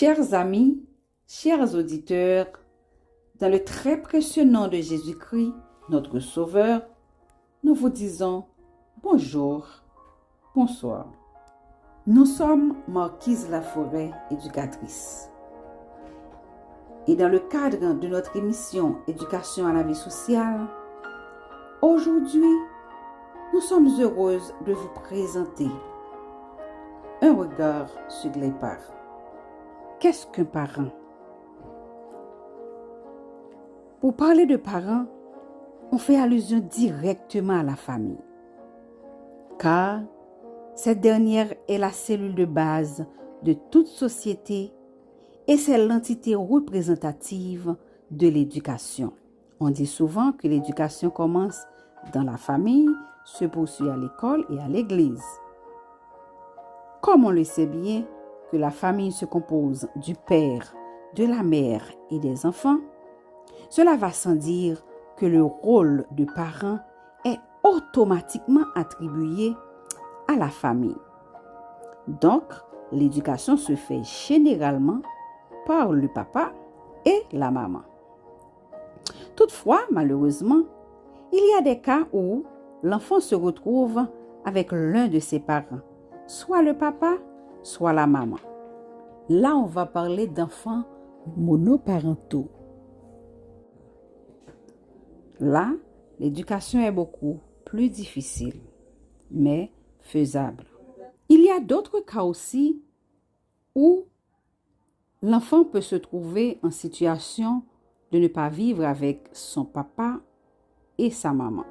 Chers amis, chers auditeurs, dans le très précieux nom de Jésus-Christ, notre Sauveur, nous vous disons bonjour, bonsoir. Nous sommes Marquise Laforêt, éducatrice. Et dans le cadre de notre émission Éducation à la vie sociale, aujourd'hui, nous sommes heureuses de vous présenter un regard sur les parents. Qu'est-ce qu'un parent? Pour parler de parents, on fait allusion directement à la famille, car cette dernière est la cellule de base de toute société et c'est l'entité représentative de l'éducation. On dit souvent que l'éducation commence dans la famille, se poursuit à l'école et à l'église. Comme on le sait bien, que la famille se compose du père, de la mère et des enfants, cela va sans dire que le rôle de parent est automatiquement attribué à la famille. Donc, l'éducation se fait généralement par le papa et la maman. Toutefois, malheureusement, il y a des cas où l'enfant se retrouve avec l'un de ses parents, soit le papa, soit la maman. Là, on va parler d'enfants monoparentaux. Là, l'éducation est beaucoup plus difficile, mais faisable. Il y a d'autres cas aussi où l'enfant peut se trouver en situation de ne pas vivre avec son papa et sa maman.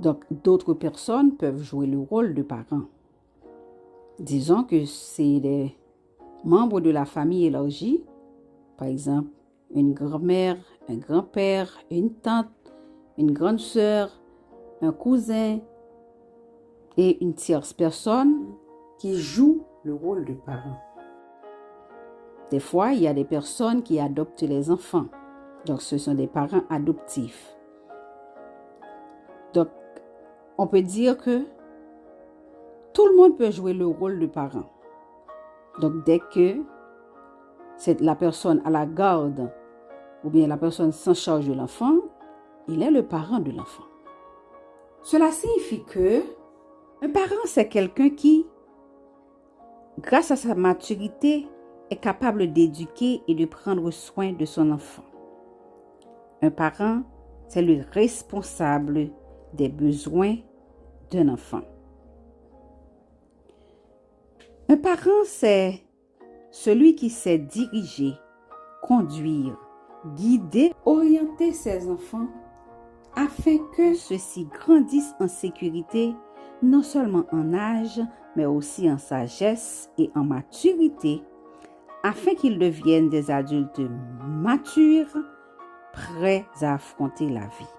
Donc, d'autres personnes peuvent jouer le rôle de parents. Disons que c'est des membres de la famille élargie, par exemple une grand-mère, un grand-père, une tante, une grande sœur, un cousin et une tierce personne qui jouent le rôle de parents. Des fois, il y a des personnes qui adoptent les enfants. Donc, ce sont des parents adoptifs. Donc, on peut dire que tout le monde peut jouer le rôle de parent. Donc, dès que c'est la personne à la garde ou bien la personne s'en charge de l'enfant, il est le parent de l'enfant. Cela signifie que un parent, c'est quelqu'un qui, grâce à sa maturité, est capable d'éduquer et de prendre soin de son enfant. Un parent, c'est le responsable des besoins d'un enfant. Un parent, c'est celui qui sait diriger, conduire, guider, orienter ses enfants afin que ceux-ci grandissent en sécurité, non seulement en âge, mais aussi en sagesse et en maturité, afin qu'ils deviennent des adultes matures, prêts à affronter la vie.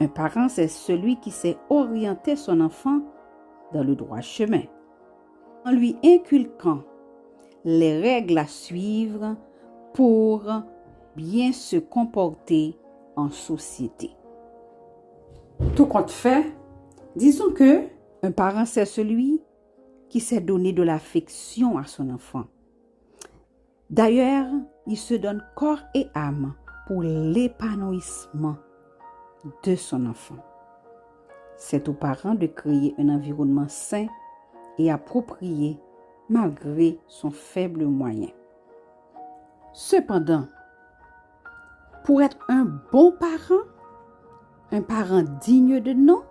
Un parent, c'est celui qui sait orienter son enfant dans le droit chemin, en lui inculquant les règles à suivre pour bien se comporter en société. Tout compte fait, disons que un parent, c'est celui qui sait donner de l'affection à son enfant. D'ailleurs, il se donne corps et âme pour l'épanouissement de son enfant. C'est aux parents de créer un environnement sain et approprié malgré son faible moyen. Cependant, pour être un bon parent digne de nom,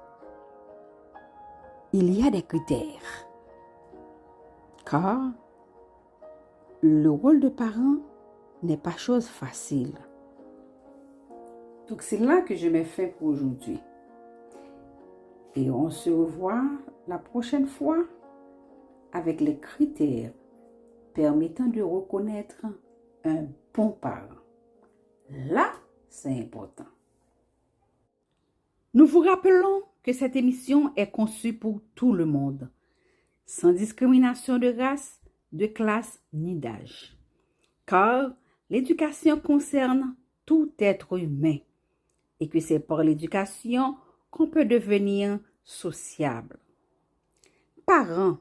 il y a des critères. Car le rôle de parent n'est pas chose facile. Donc c'est là que je mets fin pour aujourd'hui. Et on se revoit la prochaine fois avec les critères permettant de reconnaître un bon parent. Là, c'est important. Nous vous rappelons que cette émission est conçue pour tout le monde, sans discrimination de race, de classe ni d'âge. Car l'éducation concerne tout être humain et que c'est par l'éducation qu'on peut devenir sociable. Parents,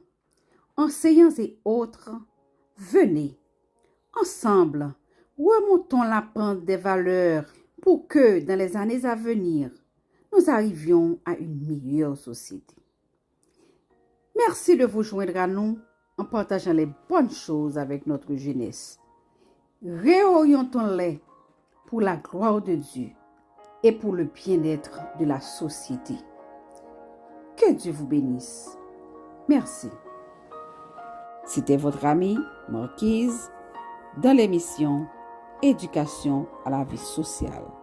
enseignants et autres, Venez, ensemble, remontons la pente des valeurs pour que, dans les années à venir, nous arrivions à une meilleure société. Merci de vous joindre à nous en partageant les bonnes choses avec notre jeunesse. Réorientons-les pour la gloire de Dieu et pour le bien-être de la société. Que Dieu vous bénisse. Merci. C'était votre amie Marquise dans l'émission Éducation à la vie sociale.